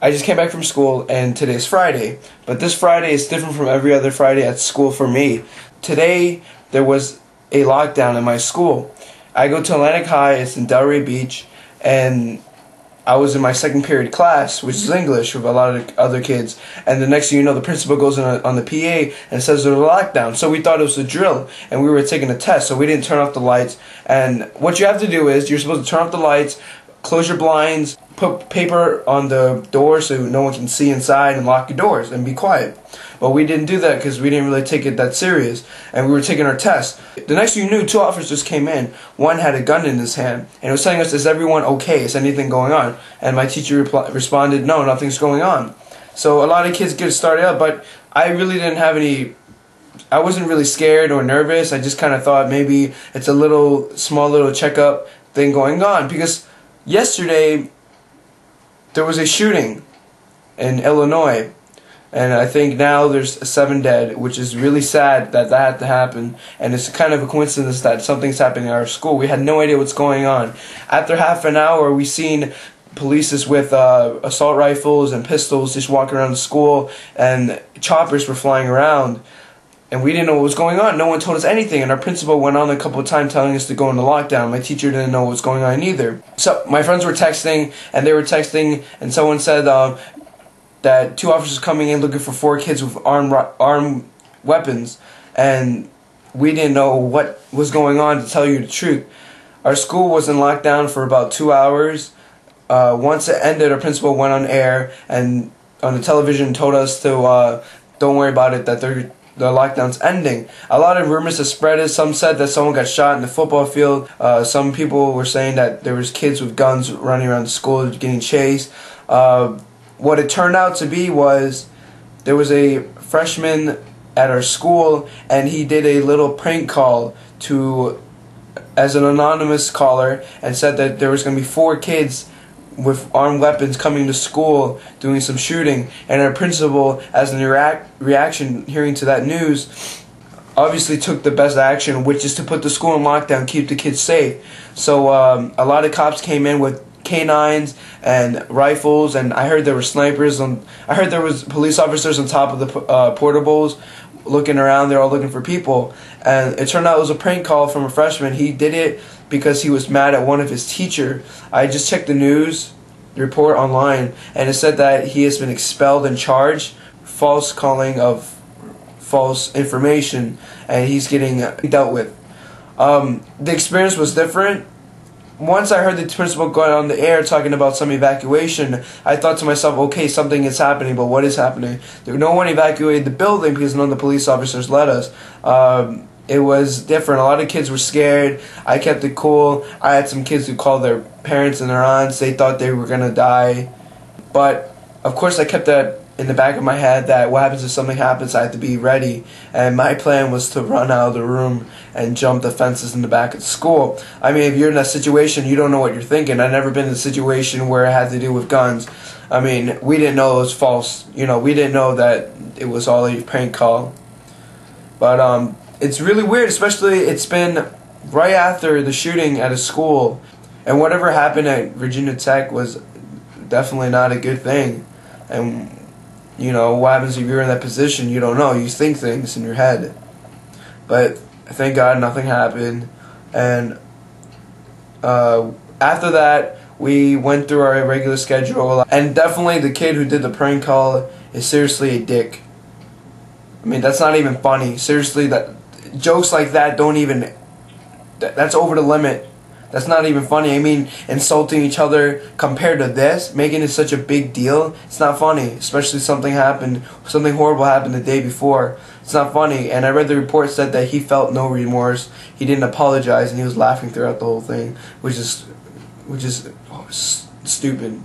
I just came back from school and today's Friday. But this Friday is different from every other Friday at school for me. Today there was a lockdown in my school. I go to Atlantic High, it's in Delray Beach, and I was in my second period class, which is English, with a lot of other kids. And the next thing you know, the principal goes on the PA and says there's a lockdown. So we thought it was a drill, and we were taking a test, so we didn't turn off the lights. And what you have to do is, you're supposed to turn off the lights, close your blinds, put paper on the door so no one can see inside, and lock your doors and be quiet. But we didn't do that because we didn't really take it that serious, and we were taking our test. The next thing you knew, 2 officers came in. One had a gun in his hand, and it was telling us, is everyone okay? Is anything going on? And my teacher responded, no, nothing's going on. So a lot of kids get started up, but I really didn't have any, I wasn't really scared or nervous. I just kind of thought maybe it's a small little checkup thing going on, because yesterday there was a shooting in Illinois, and I think now there's 7 dead, which is really sad that that had to happen. And it's kind of a coincidence that something's happening at our school. We had no idea what's going on. After half an hour, we seen police with assault rifles and pistols just walking around the school, and choppers were flying around. And we didn't know what was going on. No one told us anything. And our principal went on a couple of times telling us to go into lockdown. My teacher didn't know what was going on either. So my friends were texting, and someone said that 2 officers coming in looking for 4 kids with armed weapons. And we didn't know what was going on, to tell you the truth. Our school was in lockdown for about 2 hours. Once it ended, our principal went on air and on the television told us to don't worry about it, that the lockdown's ending. A lot of rumors have spread. Some said that someone got shot in the football field. Some people were saying that there was kids with guns running around the school getting chased. What it turned out to be was there was a freshman at our school, and he did a little prank call as an anonymous caller, and said that there was going to be 4 kids with armed weapons coming to school doing some shooting. And our principal, as a reaction hearing to that news, obviously took the best action, which is to put the school in lockdown, keep the kids safe. So a lot of cops came in with canines and rifles, and I heard there were snipers. I heard there was police officers on top of the portables looking around. They're all looking for people, and it turned out it was a prank call from a freshman. He did it because he was mad at one of his teacher. I just checked the news report online, and it said that he has been expelled and charged false calling of false information, and he's getting dealt with. The experience was different. Once I heard the principal going on the air talking about some evacuation, I thought to myself, okay, something is happening, but what is happening? No one evacuated the building because none of the police officers let us. It was different. A lot of kids were scared. I kept it cool. I had some kids who called their parents and their aunts. They thought they were going to die. But, of course, I kept that in the back of my head, that what happens if something happens, I have to be ready. And my plan was to run out of the room and jump the fences in the back of the school. I mean, if you're in that situation, you don't know what you're thinking. I've never been in a situation where it had to do with guns. I mean, we didn't know it was false. You know, we didn't know that it was all a prank call. But it's really weird, especially it's been right after the shooting at a school. And whatever happened at Virginia Tech was definitely not a good thing. And you know, what happens if you're in that position? You don't know. You think things in your head. But thank God nothing happened. And after that, we went through our regular schedule. And definitely the kid who did the prank call is seriously a dick. I mean, that's not even funny. Seriously, jokes like that don't even... That's over the limit. That's not even funny. I mean, insulting each other compared to this, making it such a big deal, it's not funny. Especially something horrible happened the day before. It's not funny. And I read the report said that he felt no remorse. He didn't apologize, and he was laughing throughout the whole thing, which is stupid.